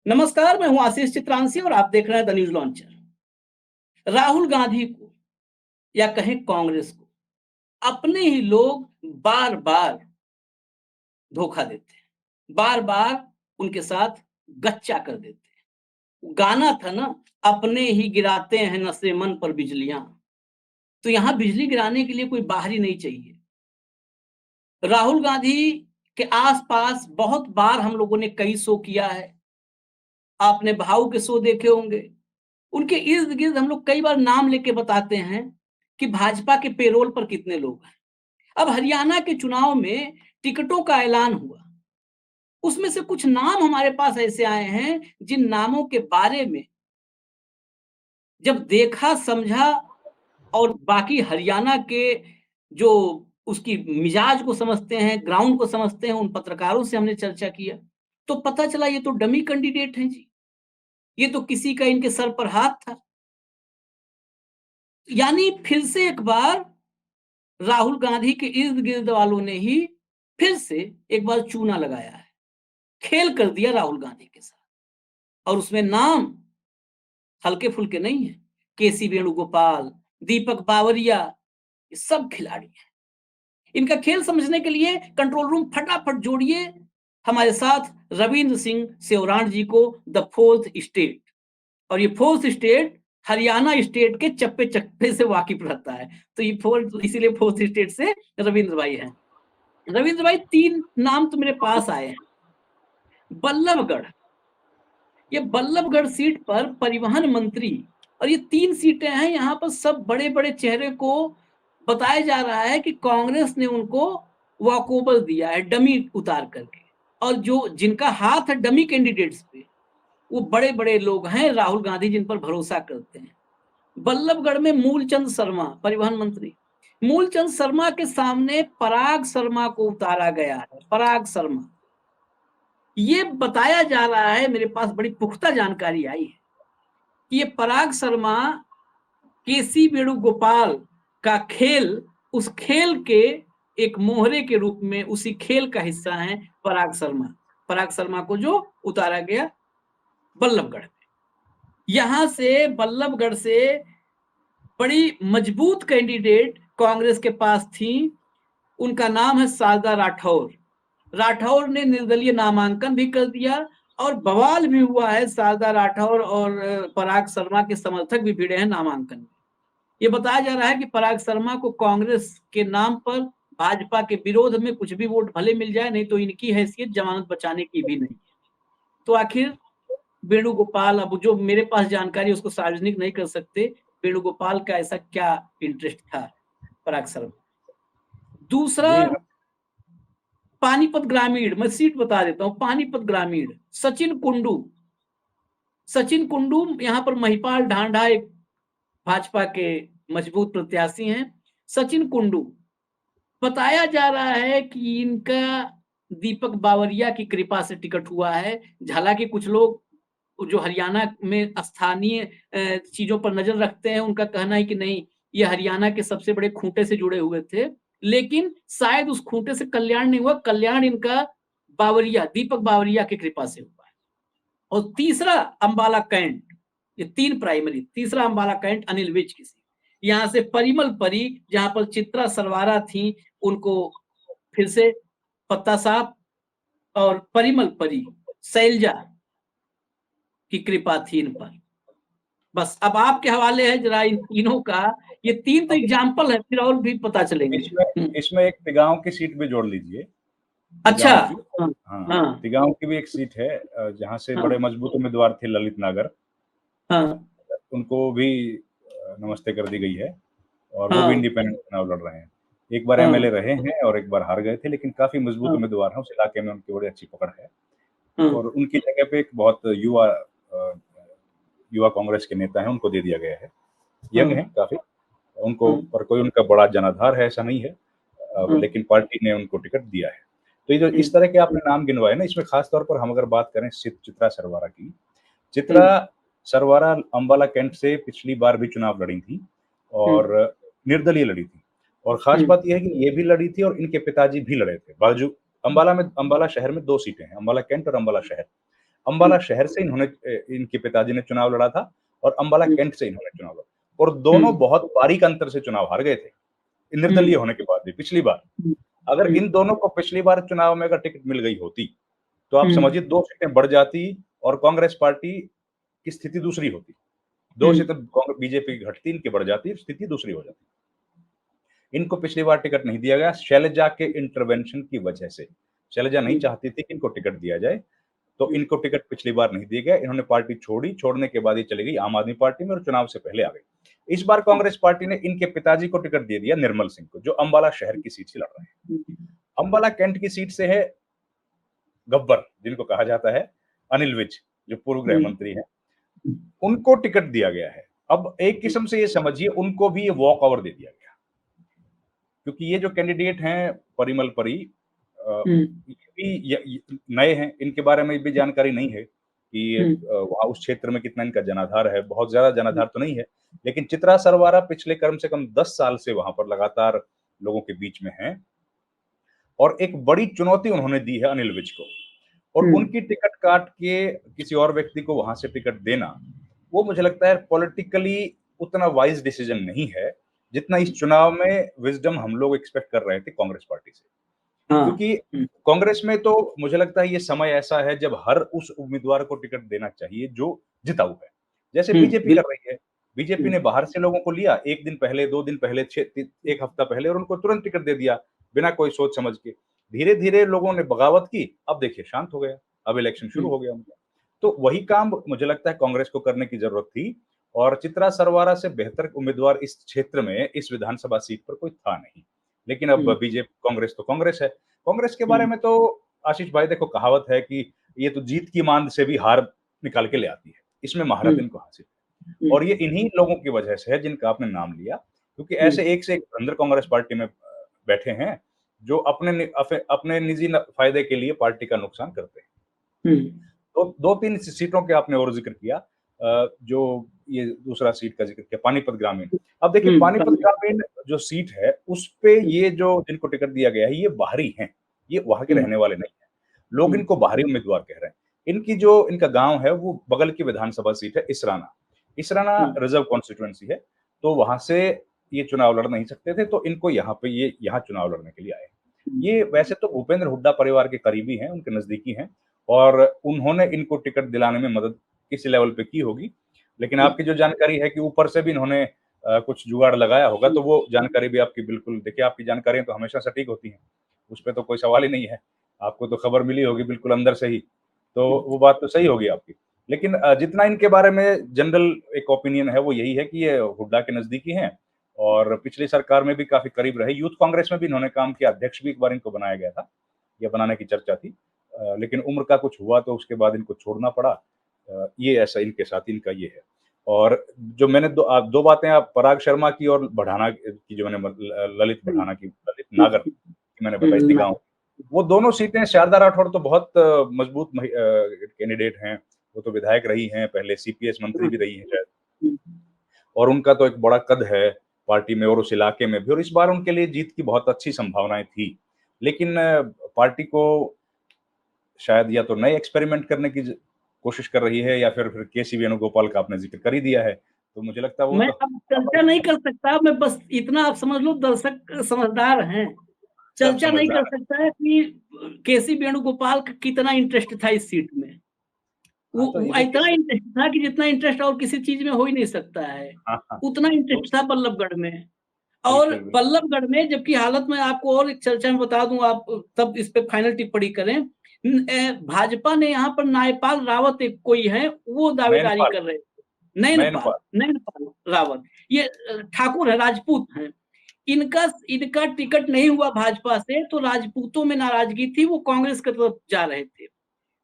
नमस्कार, मैं हूं आशीष चित्रांशी और आप देख रहे हैं the news launcher. Rahul Gandhi को या कहें कांग्रेस को अपने ही लोग बार बार धोखा देते हैं, बार बार उनके साथ गच्चा कर देते हैं। गाना था ना, अपने ही गिराते हैं नशे मन पर बिजलियां। तो यहां बिजली गिराने के लिए कोई बाहरी नहीं चाहिए। राहुल गांधी के आसपास बहुत बार हम लोगों ने कई शो किया है। आपने भाऊ के शो देखे होंगे। उनके इर्द-गिर्द हम लोग कई बार नाम लेके बताते हैं कि भाजपा के पेरोल पर कितने लोग हैं। अब हरियाणा के चुनाव में टिकटों का ऐलान हुआ। उसमें से कुछ नाम हमारे पास ऐसे आए हैं, जिन नामों के बारे में जब देखा, समझा और बाकी हरियाणा के जो उसकी मिजाज को समझते हैं, ग्राउंड को समझते हैं, उन पत्रकारों से हमने चर्चा किया, तो पता चला ये तो डमी कैंडिडेट हैं जी। ये तो किसी का इनके सर पर हाथ था। यानी फिर से एक बार राहुल गांधी के इर्द-गिर्द वालों ने ही फिर से एक बार चूना लगाया है। खेल कर दिया राहुल गांधी के साथ। और उसमें नाम हल्के-फुल्के नहीं है। केसी वेणुगोपाल, दीपक बावरिया, ये सब खिलाड़ी हैं। इनका खेल समझने के लिए कंट्रोल रूम फटाफट जोड़िए हमारे साथ रविंद्र सिंह सेवराण जी को, द फोर्थ स्टेट। और ये फोर्थ स्टेट हरियाणा स्टेट के चप्पे-चप्पे से वाकिफ रहता है। तो ये फोर्थ, इसीलिए फोर्थ स्टेट से रविंद्र भाई हैं। रविंद्र भाई, 3 नाम तो मेरे पास आए हैं। बल्लभगढ़, ये बल्लभगढ़ सीट पर परिवहन मंत्री, और ये 3 सीटें हैं। यहाँ पर सब बड़े-बड़े चेहरे को बताया जा रहा है कि कांग्रेस ने उनको वॉकओवर दिया है डमी उतार करके। और जो जिनका हाथ है डमी कैंडिडेट्स पे, वो बड़े-बड़े लोग हैं, राहुल गांधी जिन पर भरोसा करते हैं। बल्लभगढ़ में मूलचंद शर्मा परिवहन मंत्री। मूलचंद शर्मा के सामने पराग शर्मा को उतारा गया है। पराग शर्मा, ये बताया जा रहा है, मेरे पास बड़ी पुख्ता जानकारी आई है कि ये पराग शर्मा केसी वेणुगोपाल का खेल, उस खेल के एक मोहरे के रूप में उसी खेल का हिस्सा है पराग शर्मा। पराग शर्मा को जो उतारा गया बल्लभगढ़ में। यहां से बल्लभगढ़ से बड़ी मजबूत कैंडिडेट कांग्रेस के पास थी। उनका नाम है शारदा राठौर। राठौर ने निर्दलीय नामांकन भी कर दिया और बवाल भी हुआ है। शारदा राठौर और पराग शर्मा के समर्थक भी भिड़े हैं नामांकन में। ये बताया जा रहा है कि पराग शर्मा को कांग्रेस के नाम पर भाजपा के विरोध में कुछ भी वोट भले मिल जाए, नहीं तो इनकी हैसियत जमानत बचाने की भी नहीं है। तो आखिर वेणुगोपाल, अब जो मेरे पास जानकारी उसको सार्वजनिक नहीं कर सकते, वेणुगोपाल का ऐसा क्या इंटरेस्ट था पराग शर्मा। दूसरा, पानीपत ग्रामीण, मैं सीट बता देता हूं। पानीपत ग्रामीण, सचिन कुंडू। सचिन कुंडू यहां पर महिपाल ढांढा एक भाजपा के मजबूत प्रत्याशी हैं। सचिन कुंडू, बताया जा रहा है कि इनका दीपक बावरिया की कृपा से टिकट हुआ है। हालांकि कुछ लोग जो हरियाणा में स्थानीय चीजों पर नजर रखते हैं, उनका कहना है कि नहीं, ये हरियाणा के सबसे बड़े खूंटे से जुड़े हुए थे, लेकिन शायद उस खूंटे से कल्याण नहीं हुआ। कल्याण इनका बावरिया, दीपक बावरिया की कृपा से हुआ है। और तीसरा अंबाला कैंट, ये 3 प्राइमरी। तीसरा अंबाला कैंट अनिल विज की सीट। यहां से परिमल परी, जहां पर चित्रा सरवारा थी, उनको फिर से पत्ता साफ, और परिमल परी, शैलजा की कृपा थी इन पर। बस अब आपके हवाले है जरा इन तीनों का। ये 3 तो एग्जाम्पल है, फिर और भी पता चलेंगे। इसमें एक तिगांव की सीट भी जोड़ लीजिए। अच्छा। तिगांव की, हाँ, हाँ, हाँ, तिगांव की भी एक सीट है जहां से हाँ, बड़े मजबूत उम्मीदवार थे ललित नागर। हाँ, उनको भी नमस्ते कर दी गई है और वो भी हाँ, इंडिपेंडेंट चुनाव लड़ रहे हैं। एक बार हाँ, एमएलए रहे हैं और एक बार हार गए थे, लेकिन काफी मजबूत हाँ, उम्मीदवार हैं। उस इलाके में उनकी बड़ी अच्छी पकड़ है। हाँ, और उनकी जगह पे एक बहुत युवा कांग्रेस के नेता हैं, उनको दे दिया गया है। यंग हाँ, है काफी उनको, हाँ, पर कोई उनका बड़ा जनाधार है ऐसा नहीं है। हाँ, लेकिन पार्टी ने उनको टिकट दिया है। तो ये जो इस तरह के आपने नाम गिनवाए ना, इसमें खास तौर पर हम अगर बात करें चित्रा सरवारा की, चित्रा सरवारा अंबाला कैंट से पिछली बार भी चुनाव लड़ी थी और निर्दलीय लड़ी थी। और खास बात यह है कि ये भी लड़ी थी और इनके पिताजी भी लड़े थे। बाजू अंबाला शहर में 2 सीटें हैं, अंबाला कैंट और अंबाला शहर। अंबाला शहर से इन्होंने इनके पिताजी ने चुनाव लड़ा था और अंबाला कैंट से इन्होंने चुनाव लड़ा और दोनों बहुत बारीक अंतर से चुनाव हार गए थे, निर्दलीय होने के बाद भी पिछली बार। अगर इन दोनों को पिछली बार चुनाव में अगर टिकट मिल गई होती, तो आप समझिए 2 सीटें बढ़ जाती और कांग्रेस पार्टी की स्थिति दूसरी होती। 2 सीटें बीजेपी की घटती, इनकी बढ़ जाती, स्थिति दूसरी हो जाती। इनको पिछली बार टिकट नहीं दिया गया शैलजा के इंटरवेंशन की वजह से। शैलजा नहीं चाहती थी कि इनको टिकट दिया जाए, तो इनको टिकट पिछली बार नहीं दिया गया। इन्होंने पार्टी छोड़ी, छोड़ने के बाद ये चली गई आम आदमी पार्टी में और चुनाव से पहले आ गई। इस बार कांग्रेस पार्टी ने इनके पिताजी को टिकट दे दिया, निर्मल सिंह को, जो अंबाला शहर की सीट से लड़ रहे हैं। अंबाला कैंट की सीट से है गब्बर, जिनको कहा जाता है अनिल विज, जो पूर्व गृह मंत्री हैं, उनको टिकट दिया गया है। अब एक किस्म से ये समझिए उनको भी ये वॉक ओवर दे दिया गया, क्योंकि ये जो कैंडिडेट हैं परिमल परी, ये भी नए हैं, इनके बारे में भी जानकारी नहीं है कि वहाँ उस क्षेत्र में कितना इनका जनाधार है। बहुत ज्यादा जनाधार तो नहीं है, लेकिन चित्रा सरवारा पिछले कम से कम 10 साल से वहां पर लगातार लोगों के बीच में हैं और एक बड़ी चुनौती उन्होंने दी है अनिल विज को, और उनकी टिकट काट के किसी और व्यक्ति को वहां से टिकट देना, वो मुझे लगता है पॉलिटिकली उतना वाइज डिसीजन नहीं है जितना इस चुनाव में विजडम हम लोग एक्सपेक्ट कर रहे थे कांग्रेस पार्टी से। क्योंकि कांग्रेस में तो मुझे लगता है ये समय ऐसा है जब हर उस उम्मीदवार को टिकट देना चाहिए जो जिताऊ है, जैसे बीजेपी कर रही है। बीजेपी ने बाहर से लोगों को लिया, 1 दिन पहले, 2 दिन पहले, 1 हफ्ता पहले, और उनको तुरंत टिकट दे दिया बिना कोई सोच समझ के। धीरे धीरे लोगों ने बगावत की, अब देखिए शांत हो गया, अब इलेक्शन शुरू हो गया उनका। तो वही काम मुझे लगता है कांग्रेस को करने की जरूरत थी, और चित्रा सरवारा से बेहतर उम्मीदवार इस क्षेत्र में, इस विधानसभा सीट पर कोई था नहीं। लेकिन अब बीजेपी, कांग्रेस तो कांग्रेस है। कांग्रेस के बारे में तो आशीष भाई देखो, कहावत है कि ये तो जीत की मांद से भी हार निकाल के ले आती है, इसमें महारत इनको हासिल है। और ये इन्हीं लोगों की वजह से है जिनका आपने नाम लिया, क्योंकि ऐसे एक से एक अंदर कांग्रेस पार्टी में बैठे हैं जो अपने निजी फायदे के लिए पार्टी का नुकसान करते हैं। तो 2-3 सीटों के आपने और जिक्र किया, जो ये दूसरा सीट का जिक्र किया, पानीपत ग्रामीण। अब देखिए पानीपत ग्रामीण जो सीट है, उस पे ये जो जिनको टिकट दिया गया है, ये बाहरी हैं, ये वहां के रहने वाले नहीं है। लोग इनको बाहरी उम्मीदवार कह रहे हैं। इनका गांव है वो बगल की विधानसभा सीट है इसराना रिजर्व कॉन्स्टिट्यूएंसी है, तो वहां से ये चुनाव लड़ नहीं सकते थे, तो इनको यहाँ चुनाव लड़ने के लिए आए। ये वैसे तो भूपेंद्र हुड्डा परिवार के करीबी हैं, उनके नजदीकी हैं, और उन्होंने इनको टिकट दिलाने में मदद किसी लेवल पे की होगी। लेकिन आपकी जो जानकारी है कि ऊपर से भी इन्होंने कुछ जुगाड़ लगाया होगा, तो वो जानकारी भी आपकी बिल्कुल, देखिए आपकी जानकारियां तो हमेशा सटीक होती हैं, उस पर तो कोई सवाल ही नहीं है। आपको तो खबर मिली होगी बिल्कुल अंदर से ही, तो वो बात तो सही होगी आपकी। लेकिन जितना इनके बारे में जनरल एक ओपिनियन है वो यही है कि ये हुड्डा के नजदीकी हैं और पिछली सरकार में भी काफी करीब रहे। यूथ कांग्रेस में भी इन्होंने काम किया, अध्यक्ष भी एक बार इनको बनाया गया था, या बनाने की चर्चा थी, लेकिन उम्र का कुछ हुआ तो उसके बाद इनको छोड़ना पड़ा। ये ऐसा इनके साथ इनका ये है। और जो मैंने दो बातें आप पराग शर्मा की और बढ़ाना की, जो मैंने ललित नागर की मैंने बताई थी गाँव, वो दोनों सीटें, शारदा राठौड़ तो बहुत मजबूत कैंडिडेट हैं, वो तो विधायक रही हैं, पहले सीपीएस मंत्री भी रही हैं शायद, और उनका तो एक बड़ा कद है पार्टी में और उस इलाके में भी, और इस बार उनके लिए जीत की बहुत अच्छी संभावनाएं थी। लेकिन पार्टी को शायद या तो नए एक्सपेरिमेंट करने की कोशिश कर रही है, या फिर केसी वेणुगोपाल का आपने जिक्र कर ही दिया है, तो मुझे लगता है वो मैं अब चर्चा नहीं कर सकता, मैं बस इतना आप समझ लो, दर्शक समझदार हैं, चर्चा नहीं कर सकता है कि केसी वेणुगोपाल का कितना इंटरेस्ट था इस सीट में। वो इतना इंटरेस्ट था कि जितना इंटरेस्ट और किसी चीज में हो ही नहीं सकता है, उतना इंटरेस्ट था बल्लभगढ़ में। और बल्लभगढ़ में, जबकि हालत में आपको और एक चर्चा में बता दूं, आप तब इस पे फाइनल टिप्पणी करें, भाजपा ने यहाँ पर नायपाल रावत एक कोई है, वो दावेदारी कर रहे थे। नयनपाल रावत, ये ठाकुर है, राजपूत हैं। इनका टिकट नहीं हुआ भाजपा से, तो राजपूतों में नाराजगी थी, वो कांग्रेस की तरफ जा रहे थे।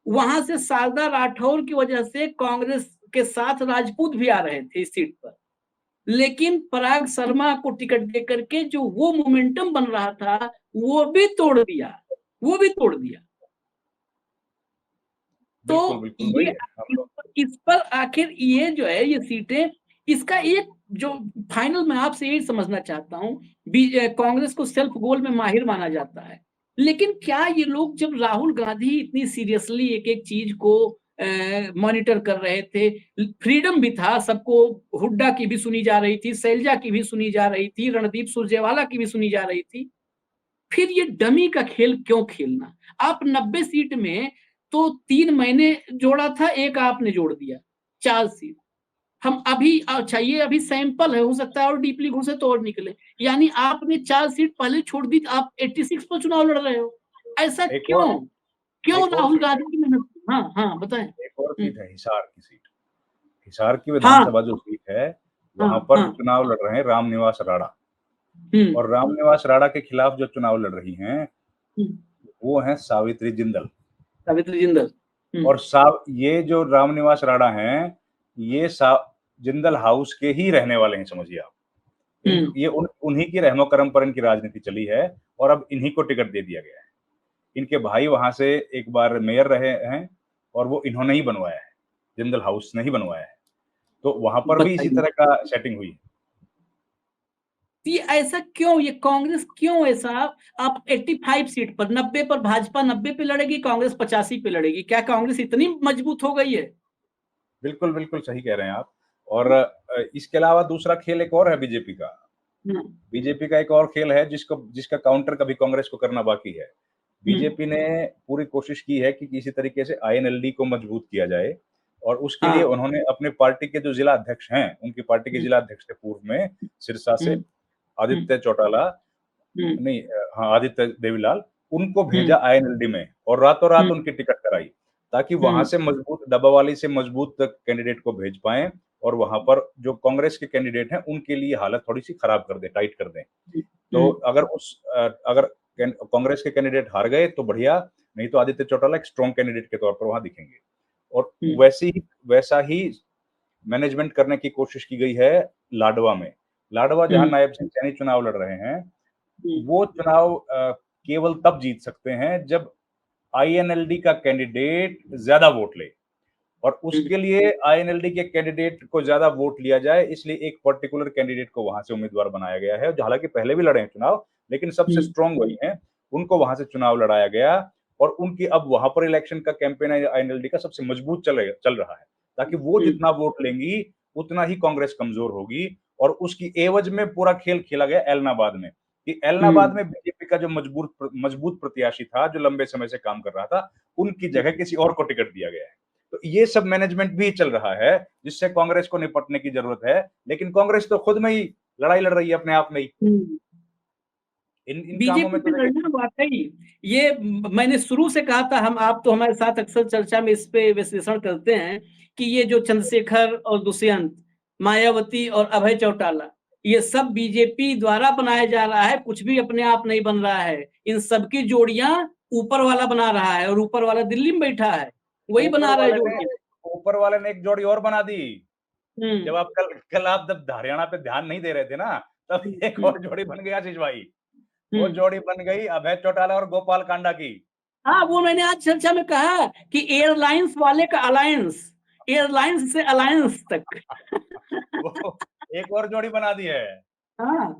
वहां से शारदा राठौर की वजह से कांग्रेस के साथ राजपूत भी आ रहे थे इस सीट पर, लेकिन पराग शर्मा को टिकट देकर के जो वो मोमेंटम बन रहा था वो भी तोड़ दिया। तो ये इस पर आखिर ये जो है, ये सीटें, इसका एक जो फाइनल मैं आपसे यही समझना चाहता हूँ, कांग्रेस को सेल्फ गोल में माहिर माना जाता है, लेकिन क्या ये लोग, जब राहुल गांधी इतनी सीरियसली एक एक चीज को मॉनिटर कर रहे थे, फ्रीडम भी था सबको, हुड्डा की भी सुनी जा रही थी, शैलजा की भी सुनी जा रही थी, रणदीप सुरजेवाला की भी सुनी जा रही थी। फिर ये डमी का खेल क्यों खेलना? आप 90 सीट में तो 3 मैंने जोड़ा था, 1 आपने जोड़ दिया, 4 सीट। हम अभी अच्छा ये अभी सैंपल है, हो सकता है और डीपली घुसे तो और निकले। यानी आपने 4 सीट पहले छोड़ दी, आप 86 पर चुनाव लड़ रहे हो। ऐसा एक और क्यों? क्यों एक और राहुल सीट है, गांधी की मेहनत? हाँ, हाँ, बताएं। एक और सीट है, हिसार की सीट। हिसार की हाँ, विधानसभा जो सीट है, हाँ, वहां पर हाँ। चुनाव लड़ रहे हैं रामनिवास राणा, हम्म, और रामनिवास राणा के खिलाफ जो चुनाव लड़ रही हैं हम्म, वो है सावित्री जिंदल। सावित्री जिंदल। और ये जो रामनिवास राणा हैं, ये जिंदल हाउस के ही रहने वाले हैं, समझिए आप। ये उन्हीं की रहमो करम पर इनकी राजनीति चली है, और अब इन्हीं को टिकट दे दिया गया है। इनके भाई वहां से एक बार मेयर रहे हैं, और वो इन्होंने ही बनवाया है, जिंदल हाउस ने ही बनवाया है। तो वहां पर भी इसी बताइए, तरह का सेटिंग हुई। ये ऐसा क्यों? ये कांग्रेस क्यों ऐसा? आप 85 सीट पर, 90 पर भाजपा 90 पे लड़ेगी, कांग्रेस 85 पे लड़ेगी। क्या कांग्रेस इतनी मजबूत हो गई है? बिल्कुल बिल्कुल सही कह रहे हैं आप। और इसके अलावा दूसरा खेल एक और है बीजेपी का। बीजेपी का एक और खेल है जिसका काउंटर कभी कांग्रेस को करना बाकी है। बीजेपी ने पूरी कोशिश की है कि किसी तरीके से आईएनएलडी को मजबूत किया जाए, और उसके लिए हाँ। उन्होंने अपने पार्टी के जो जिला अध्यक्ष हैं, उनकी पार्टी के जिला अध्यक्ष थे पूर्व में सिरसा से आदित्य चौटाला, नहीं हाँ आदित्य देवीलाल, उनको भेजा आईएनएलडी में और रातों रात उनकी टिकट कराई, ताकि वहां से मजबूत डब्बावाली से मजबूत कैंडिडेट को भेज पाए, और वहां पर जो कांग्रेस के कैंडिडेट हैं उनके लिए हालत थोड़ी सी खराब कर दें, टाइट कर दें। तो अगर कांग्रेस के कैंडिडेट हार गए तो बढ़िया, नहीं तो आदित्य चौटाला एक स्ट्रॉन्ग कैंडिडेट के तौर पर वहां दिखेंगे। और वैसा ही मैनेजमेंट करने की कोशिश की गई है लाडवा में। लाडवा जहां नायब सिंह सैनी चुनाव लड़ रहे हैं, वो चुनाव केवल तब जीत सकते हैं जब आईएनएलडी का कैंडिडेट ज्यादा वोट ले, और उसके लिए आईएनएलडी के कैंडिडेट को ज्यादा वोट लिया जाए, इसलिए एक पर्टिकुलर कैंडिडेट को वहां से उम्मीदवार बनाया गया है, जो हालांकि पहले भी लड़े हैं चुनाव, लेकिन सबसे स्ट्रांग वही हैं, उनको वहां से चुनाव लड़ाया गया। और उनकी अब वहां पर इलेक्शन का कैंपेन आईएनएलडी का सबसे मजबूत चल रहा है, ताकि वो जितना वोट लेंगी उतना ही कांग्रेस कमजोर होगी। और उसकी एवज में पूरा खेल खेला गया एलनाबाद में, कि एलनाबाद में बीजेपी का जो मजबूत प्रत्याशी था, जो लंबे समय से काम कर रहा था, उनकी जगह किसी और को टिकट दिया गया है। तो ये सब मैनेजमेंट भी चल रहा है, जिससे कांग्रेस को निपटने की जरूरत है। लेकिन कांग्रेस तो खुद में ही लड़ाई लड़ रही है अपने आप में ही। इन कामों बीजेपी में तो से देखिए, लड़ना वाकई, ये मैंने शुरू से कहा था, हम आप तो हमारे साथ अक्सर चर्चा में इस पे विश्लेषण करते हैं कि ये जो चंद्रशेखर और दुष्यंत, मायावती और अभय चौटाला, ये सब बीजेपी द्वारा बनाया जा रहा है, कुछ भी अपने आप नहीं बन रहा है। इन सबकी जोड़ियां ऊपर वाला बना रहा है, और ऊपर वाला दिल्ली में बैठा है, वही ऊपर बना रहा है वाले ने जोड़ियां। ऊपर वाले ने एक जोड़ी और बना दी। हम्म, जब आप कल आप जब हरियाणा पे ध्यान नहीं दे रहे थे ना, तब एक हम्म, और जोड़ी बन गई आशीष भाई। वो हम्म। जोड़ी बन गई अभय चौटाला और गोपाल कांडा की। हाँ, वो मैंने आज चर्चा में कहा कि एयरलाइंस वाले का अलायंस, एयरलाइंस से अलायंस तक। वो एक और जोड़ी बना दी है। हाँ,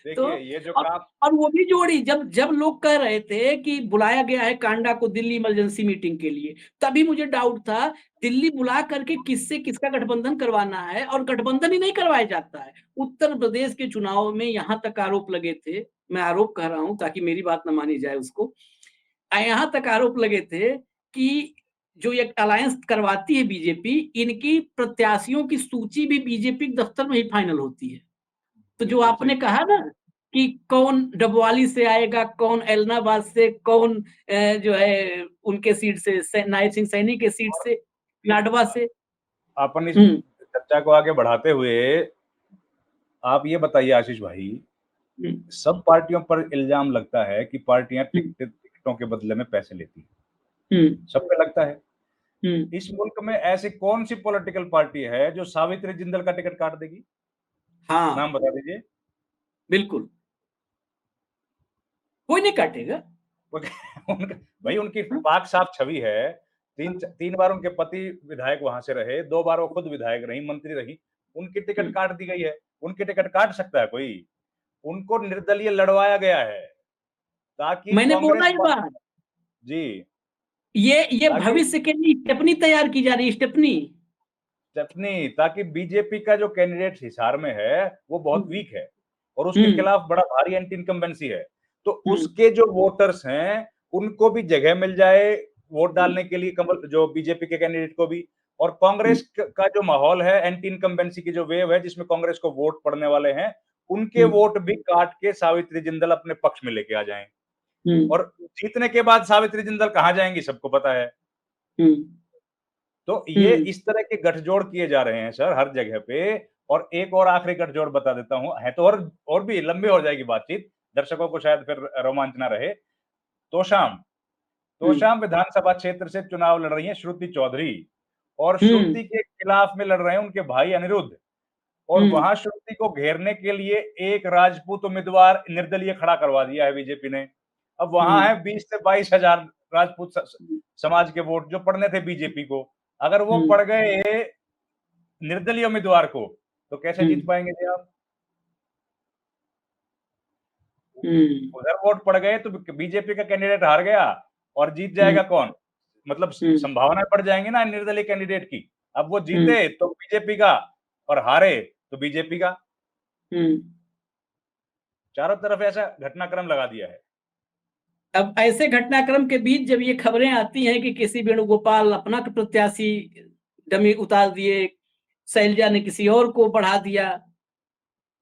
तो देखिए ये जो और काम, और वो भी जोड़ी, जब जब लोग कह रहे थे कि बुलाया गया है कांडा को दिल्ली इमरजेंसी मीटिंग के लिए, तभी मुझे डाउट था दिल्ली बुला करके किससे किसका गठबंधन करवाना है, और गठबंधन ही नहीं करवाया जाता है। उत्तर प्रदेश के चुनाव में यहां तक आरोप लगे थे, मैं आरोप कह रहा हूं ताकि मेरी बात न मानी जाए उसको, यहाँ तक आरोप लगे थे कि जो एक अलायंस करवाती है बीजेपी, इनकी प्रत्याशियों की सूची भी बीजेपी के दफ्तर में ही फाइनल होती है। तो जो बिल्कुल सही। आपने कहा ना कि कौन डबवाली से आएगा, कौन एलनाबाद से, कौन जो है उनके सीट से, नायब सिंह सैनी के सीट और से, इस लाडवा से। अपन इस हम्म, चर्चा को आगे बढ़ाते हुए, आप ये बताइए आशीष भाई, हम्म, सब पार्टियों पर इल्जाम लगता है कि पार्टियां हम्म, टिकटों के बदले में पैसे लेती हैं। हम्म, सब पे लगता है। हम्म। इस मुल्क में ऐसी कौन सी पॉलिटिकल पार्टी है जो सावित्री जिंदल का टिकट काट देगी? हाँ, नाम बता दीजिए। बिल्कुल, कोई नहीं काटेगा। उनका भाई, उनकी हाँ, पाक साफ छवि है। हाँ, तीन बार उनके पति विधायक वहां से रहे, 2 बार वो खुद विधायक रही, मंत्री रही। उनकी टिकट हम्म। काट दी गई है। उनकी टिकट काट सकता है कोई? उनको निर्दलीय लड़वाया गया है, ताकि मैंने बोला कांग्रेस ये बात, जी ये ताकि भविष्य के लिए स्टेपनी तैयार की जा रही है, स्टेपनी। स्टेपनी, ताकि बीजेपी का जो कैंडिडेट हिसार में है वो बहुत हम्म वीक है और उसके हम्म खिलाफ बड़ा भारी एंटी इनकम्बेंसी है, तो हम्म उसके जो वोटर्स हैं उनको भी जगह मिल जाए वोट डालने के लिए, कमल जो बीजेपी के कैंडिडेट को भी। और कांग्रेस का जो माहौल है, एंटी इनकम्बेंसी की जो वेव है जिसमें कांग्रेस को वोट पड़ने वाले हैं, उनके हम्म वोट भी काट के सावित्री जिंदल अपने पक्ष में लेके आ जाएं। हम्म और जीतने के बाद सावित्री जिंदल कहां जाएंगी सबको पता है। हम्म तो ये हम्म इस तरह के गठजोड़ किए जा रहे हैं सर हर जगह पे। और एक और आखिरी गठजोड़ बता देता हूं, है तो और भी लंबी हो जाएगी बातचीत, दर्शकों को शायद फिर रोमांच ना रहे। तोशाम हम्म तोशाम विधानसभा क्षेत्र से चुनाव लड़ रही हैं श्रुति चौधरी, और हम्म श्रुति के खिलाफ में लड़ रहे हैं उनके भाई अनिरुद्ध। और हम्म वहां श्रुति को घेरने के लिए एक राजपूत उम्मीदवार निर्दलीय खड़ा करवा दिया है बीजेपी ने। अब वहां हम्म है 20 से 22 हजार राजपूत समाज के वोट जो पड़ने थे बीजेपी को, अगर वो हम्म पड़ गए निर्दलीय उम्मीदवार को तो कैसे जीत हम्म पाएंगे जी आप। हम्म उधर वोट पड़ गए तो बीजेपी का कैंडिडेट हार गया और जीत हम्म जाएगा कौन, मतलब हम्म संभावनाएं बढ़ जाएंगी ना निर्दलीय कैंडिडेट की। अब वो हम्म जीते तो बीजेपी का और हारे तो बीजेपी का, हम्म चारों तरफ ऐसा घटनाक्रम लगा दिया है। अब ऐसे घटनाक्रम के बीच जब ये खबरें आती हैं कि किसी वेणुगोपाल अपना प्रत्याशी डमी उतार दिए, शैलजा ने किसी और को बढ़ा दिया,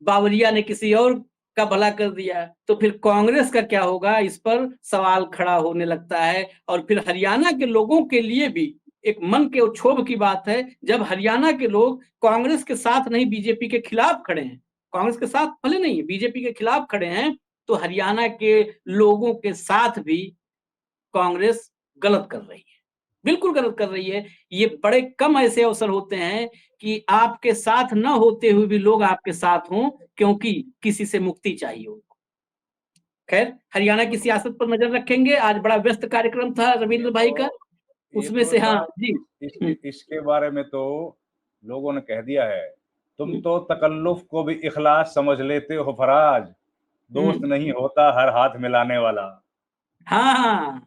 बावरिया ने किसी और का भला कर दिया, तो फिर कांग्रेस का क्या होगा, इस पर सवाल खड़ा होने लगता है। और फिर हरियाणा के लोगों के लिए भी एक मन के क्षोभ की बात है, जब हरियाणा के लोग कांग्रेस के साथ नहीं बीजेपी के खिलाफ खड़े हैं, कांग्रेस के साथ भले नहीं बीजेपी के खिलाफ खड़े हैं, तो हरियाणा के लोगों के साथ भी कांग्रेस गलत कर रही है, बिल्कुल गलत कर रही है। ये बड़े कम ऐसे अवसर होते हैं कि आपके साथ न होते हुए भी लोग आपके साथ हों, क्योंकि किसी से मुक्ति चाहिए उनको। खैर, हरियाणा की सियासत पर नजर रखेंगे। आज बड़ा व्यस्त कार्यक्रम था ये रविंद्र भाई का, तो ये उसमें तो से हाँ साहब जी। इसके बारे में तो लोगों ने कह दिया है, तुम हम्म, तो तकल्लुफ को भी इखलास समझ लेते हो फराज, दोस्त हम्म, नहीं होता हर हाथ मिलाने वाला। हाँ हाँ,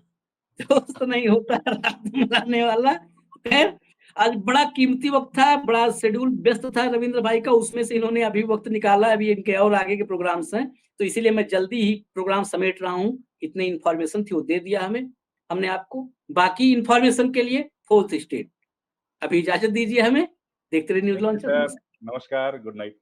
दोस्त नहीं होता रात मिलाने वाला। खैर, आज बड़ा कीमती वक्त था, बड़ा शेड्यूल व्यस्त था रविंद्र भाई का, उसमें से इन्होंने अभी वक्त निकाला, अभी इनके और आगे के प्रोग्राम्स हैं, तो इसीलिए मैं जल्दी ही प्रोग्राम समेट रहा हूँ। इतनी इन्फॉर्मेशन थी वो दे दिया हमें, हमने आपको। बाकी इन्फॉर्मेशन के लिए फोर्थ स्टेट। अभी इजाजत दीजिए हमें, देखते रहिए news thank you launcher. Sir, नमस्कार। नमस्कार, गुड नाइट।